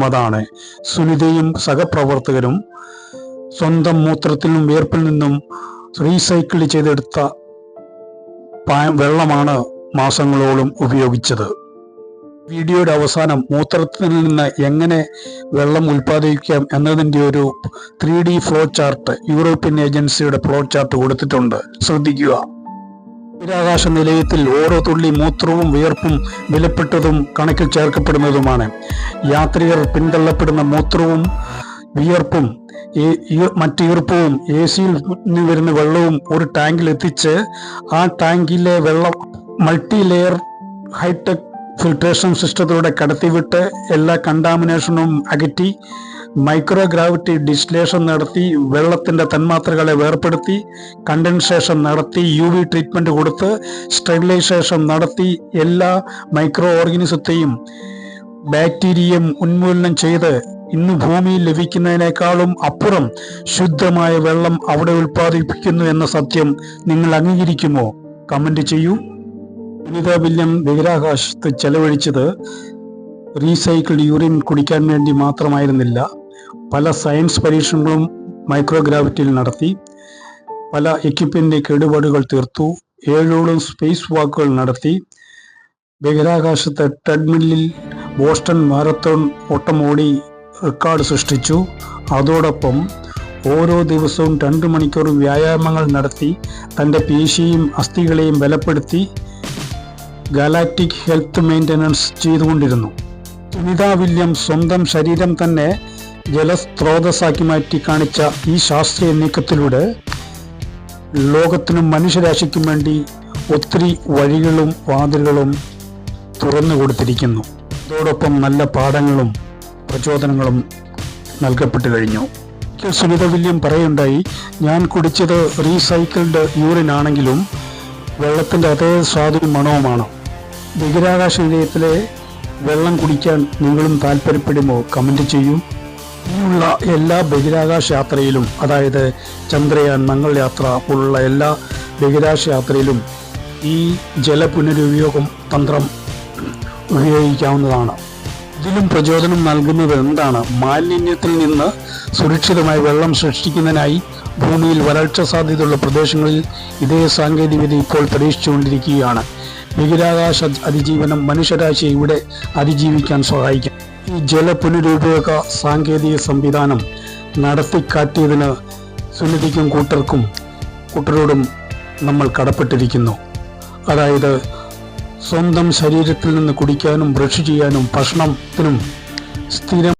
അതാണ് സുനിതയും സഹപ്രവർത്തകരും സ്വന്തം മൂത്രത്തിലും വിയർപ്പിൽ നിന്നും റീസൈക്കിൾ ചെയ്തെടുത്ത വെള്ളമാണ് മാസങ്ങളോളം ഉപയോഗിച്ചത്. വീഡിയോയുടെ അവസാനം മൂത്രത്തിൽ നിന്ന് എങ്ങനെ വെള്ളം ഉൽപ്പാദിപ്പിക്കാം എന്നതിൻ്റെ ഒരു 3D ഫ്ലോ ചാർട്ട് യൂറോപ്യൻ ഏജൻസിയുടെ ഫ്ലോ ചാർട്ട് കൊടുത്തിട്ടുണ്ട്. ശ്രദ്ധിക്കുക. ബഹിരാകാശ നിലയത്തിൽ ഓരോ തുള്ളി മൂത്രവും വിയർപ്പും വിലപ്പെട്ടതും കണക്കിൽ ചേർക്കപ്പെടുന്നതുമാണ്. യാത്രികർ പിന്തള്ളപ്പെടുന്ന മൂത്രവും വിയർപ്പും മറ്റ് ഈർപ്പവും AC-യിൽ നിന്ന് വരുന്ന വെള്ളവും ഒരു ടാങ്കിൽ എത്തിച്ച് ആ ടാങ്കിലെ വെള്ളം മൾട്ടി ലെയർ ഹൈടെക് ഫിൽട്രേഷൻ സിസ്റ്റത്തിലൂടെ കടത്തിവിട്ട് എല്ലാ കണ്ടാമിനേഷനും അകറ്റി മൈക്രോഗ്രാവിറ്റി ഡിസ്റ്റിലേഷൻ നടത്തി വെള്ളത്തിന്റെ തന്മാത്രകളെ വേർപെടുത്തി കണ്ടൻസേഷൻ നടത്തി UV ട്രീറ്റ്മെന്റ് കൊടുത്ത് സ്റ്റെറിലൈസേഷൻ നടത്തി എല്ലാ മൈക്രോ ഓർഗാനിസത്തെയും ബാക്ടീരിയയും ഉന്മൂലനം ചെയ്ത് ഇന്ന് ഭൂമിയിൽ ലഭിക്കുന്നതിനേക്കാളും അപ്പുറം ശുദ്ധമായ വെള്ളം അവിടെ ഉൽപ്പാദിപ്പിക്കുന്നു എന്ന സത്യം നിങ്ങൾ അംഗീകരിക്കുമോ? കമന്റ് ചെയ്യൂ. സുനിത വില്യം ബഹിരാകാശത്ത് ചെലവഴിച്ചത് റീസൈക്കിൾഡ് യൂറിൻ കുടിക്കാൻ വേണ്ടി മാത്രമായിരുന്നില്ല. പല സയൻസ് പരീക്ഷണങ്ങളും മൈക്രോഗ്രാവിറ്റിയിൽ നടത്തി. പല എക്യുപ്മെന്റ് കേടുപാടുകൾ തീർത്തു. 7 സ്പേസ് വാക്കുകൾ നടത്തി. ബഹിരാകാശത്തെ ട്രെഡ്മില്ലിൽ ബോസ്റ്റൺ മാരത്തോൺ ഓട്ടമോടി റെക്കോർഡ് സൃഷ്ടിച്ചു. അതോടൊപ്പം ഓരോ ദിവസവും 2 മണിക്കൂർ വ്യായാമങ്ങൾ നടത്തി തൻ്റെ പേശിയും അസ്ഥികളെയും ബലപ്പെടുത്തി ഗാലാക്റ്റിക് ഹെൽത്ത് മെയിൻ്റനൻസ് ചെയ്തുകൊണ്ടിരുന്നു. സുനിത വില്യം സ്വന്തം ശരീരം തന്നെ ജലസ്രോതസ്സാക്കി മാറ്റി കാണിച്ച ഈ ശാസ്ത്രീയ നീക്കത്തിലൂടെ ലോകത്തിനും മനുഷ്യരാശിക്കും വേണ്ടി ഒത്തിരി വഴികളും വാതിലുകളും തുറന്നു കൊടുത്തിരിക്കുന്നു. അതോടൊപ്പം നല്ല പാഠങ്ങളും പ്രചോദനങ്ങളും നൽകപ്പെട്ടു കഴിഞ്ഞു. സുനിത വില്യം പറയുണ്ടായി, ഞാൻ കുടിച്ചത് റീസൈക്കിൾഡ് യൂറിൻ ആണെങ്കിലും വെള്ളത്തിൻ്റെ അതേ സ്വാദും മണവുമാണ്. ബഹിരാകാശ നിലയത്തിലെ വെള്ളം കുടിക്കാൻ നിങ്ങളും താല്പര്യപ്പെടുമോ? കമന്റ് ചെയ്യൂ. ഇനിയുള്ള എല്ലാ ബഹിരാകാശ യാത്രയിലും, അതായത് ചന്ദ്രയാൻ, മംഗൾയാത്ര പോലുള്ള എല്ലാ ബഹിരാകാശ യാത്രയിലും ഈ ജലപുനരുപയോഗം തന്ത്രം ഉപയോഗിക്കാവുന്നതാണ്. ഇതിലും പ്രചോദനം നൽകുന്നത് എന്താണ്? മാലിന്യത്തിൽ നിന്ന് സുരക്ഷിതമായി വെള്ളം സൃഷ്ടിക്കുന്നതിനായി ഭൂമിയിൽ വരൾച്ച സാധ്യതയുള്ള പ്രദേശങ്ങളിൽ ഇതേ സാങ്കേതികവിദ്യ ഇപ്പോൾ പരീക്ഷിച്ചുകൊണ്ടിരിക്കുകയാണ്. ബഹിരാകാശ അതിജീവനം മനുഷ്യരാശിയെ ഇവിടെ അതിജീവിക്കാൻ സഹായിക്കും. ഈ ജലപുനരുപയോഗ സാങ്കേതിക സംവിധാനം നടത്തിക്കാട്ടിയതിന് സുനിതയ്ക്കും കൂട്ടരോടും നമ്മൾ കടപ്പെട്ടിരിക്കുന്നു. അതായത് സ്വന്തം ശരീരത്തിൽ നിന്ന് കുടിക്കാനും ബ്രഷ് ചെയ്യാനും ഭക്ഷണത്തിനും സ്ഥിരം